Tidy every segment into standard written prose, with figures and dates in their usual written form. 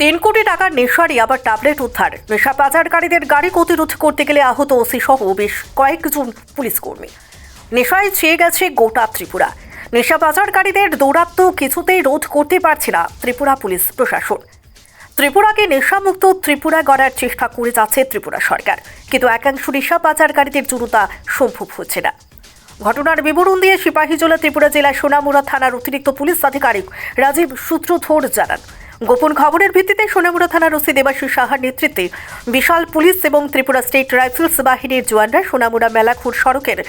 3 কোটি টাকার নেশারি আবার ট্যাবলেট উদ্ধার। নেশা পাচারকারীদের গাড়ি প্রতিরোধ করতে গেলে আহত ওসি সহ বেশ কয়েকজন পুলিশ কর্মী। নেশায় ছেয়ে গেছে গোটা ত্রিপুরা। নেশা পাচারকারীদের দৌরাত্ম্য কিছুতেই রোধ করতে পারছে না ত্রিপুরা পুলিশ প্রশাসন। ত্রিপুরাকে নেশামুক্ত ত্রিপুরা গড়ার চেষ্টা করে যাচ্ছে ত্রিপুরা সরকার, কিন্তু একাংশ নেশা পাচারকারীদের জড়তা সম্ভব হচ্ছে না। ঘটনার বিবরণ দিয়ে সিপাহীজলা ত্রিপুরা জেলার সোনামুড়া থানার অতিরিক্ত পুলিশ আধিকারিক রাজীব সূত্রধর জানান, গোপন খবরের ভিত্তিতে সোনামুড়া থানার ওসি দেবাশিস সাহার নেতৃত্বে বিশাল পুলিশ এবং ত্রিপুরা স্টেট রাইফেলস বাহিনীর জওয়ানরা সোনামুড়া মেলাখুর সড়কের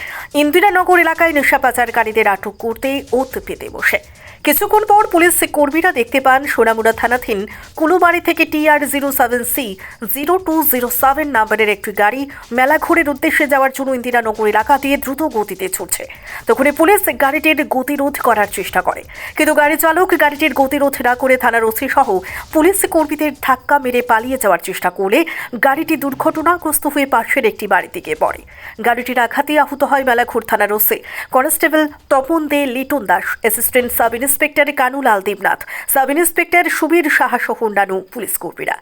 ইন্দিরানগর এলাকায় নেশা পাচারকারীদের আটক করতে ওত পেতে বসে। কিছুক্ষণ পর পুলিশ কর্মীরা দেখতে পান সোনামুড়া থানাধীন কুলুবাড়ি থেকে TR07C0207 নম্বরের একটি গাড়ি মেলাঘুরের উদ্দেশ্যে যাওয়ার জন্য ইন্দিরানগর এলাকা দিয়ে দ্রুত গতিতে ছুটছে। তখনই পুলিশ গাড়িটির গতিরোধ করার চেষ্টা করে, কিন্তু গাড়ি চালক গাড়িটির গতিরোধ না করে থানার ওসি সহ পুলিশ কর্মীদের ধাক্কা মেরে পালিয়ে যাওয়ার চেষ্টা করলে গাড়িটি দুর্ঘটনাগ্রস্ত হয়ে পাশের একটি বাড়িতে গিয়ে পড়ে। গাড়িটির আঘাতে আহত হয় মেলাঘুর থানার OC constable Tapan De Liton Das, assistant sub inspector Kanulal Debnath, sub inspector Subir Saha সহ অন্যান্য পুলিশ কর্মীরা।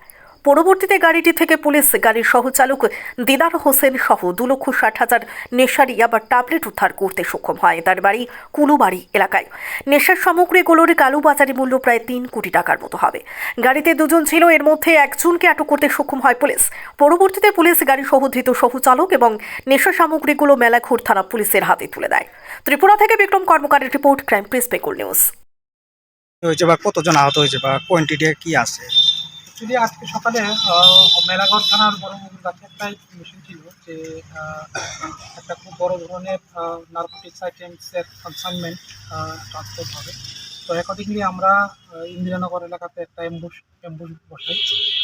পরবর্তীতে গাড়িটি থেকে পুলিশ গাড়ির সহচালক দিদার হোসেন সহ 2,60,000 নেশারি আবার ট্যাবলেট উদ্ধার করতে সক্ষম হয়। তার বাড়ি কুলুবাড়ি এলাকায়। নেশার সামগ্রীগুলোর কালোবাজারি মূল্য প্রায় 3 কোটি টাকার মতো হবে। গাড়িতে 2 জন ছিল, এর মধ্যে একজনকে আটক করতে সক্ষম হয় পুলিশ। পরবর্তীতে পুলিশ গাড়ি সহ ধৃত সহচালক এবং নেশা সামগ্রীগুলো মেলাঘুর থানা পুলিশের হাতে তুলে দেয়। ত্রিপুরা থেকে বিক্রম কর্মকারের report, crime press Bengal news. হয়েছে বা কতজন আহত হয়েছে বা কোয়ান্টিটি কি আছে? অ্যাকচুয়ালি আজকে সকালে মেলাঘর থানার বড় কাছে একটা ইনফরমেশন ছিল যে একটা খুব বড় ধরনের নার্কোটিক্স আইটেমসের কনসাইনমেন্ট ট্রান্সপোর্ট হবে। তো অ্যাকর্ডিংলি আমরা ইন্দিরানগর এলাকাতে একটা অ্যাম্বুশ বসাই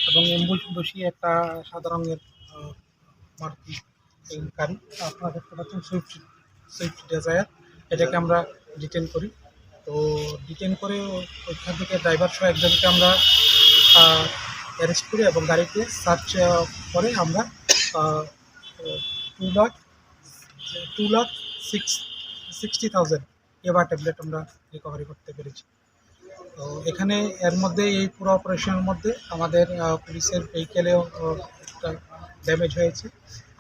এবং অ্যাম্বুশ বসিয়ে একটা সাদা রঙের মারুতি গাড়ি, আপনারা দেখতে পাচ্ছেন সুইফট ডিজায়ার, এটাকে আমরা ডিটেন করি। তো ডিটেন করে ওইখান থেকে ড্রাইভার সহ একজনকে আমরা অ্যারেস্ট করি এবং গাড়িতে সার্চ করে আমরা 2,60,000 এবার ট্যাবলেট আমরা রিকভারি করতে পেরেছি। তো এখানে এর মধ্যে এই পুরো অপারেশনের মধ্যে আমাদের পুলিশের ভেহিকেলেও একটা ড্যামেজ হয়েছে,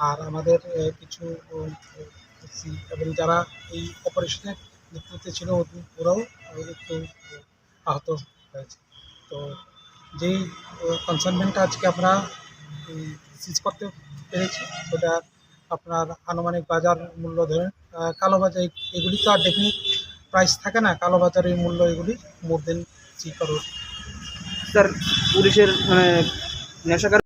আর আমাদের কিছু এবং যারা এই অপারেশনের নেতৃত্বে ছিল ওরাও একটু আহত হয়েছে। তো যেই কনসাইনমেন্টটা আজকে আমরা সিজ করতে পেরেছি ওটা আপনার আনুমানিক বাজার মূল্য ধরেন, কালোবাজার এগুলি তো আর ডেফিনিট প্রাইস থাকে না, কালোবাজারের মূল্য এগুলি মোর দেন 3 crore। স্যার পুলিশের নেশাকার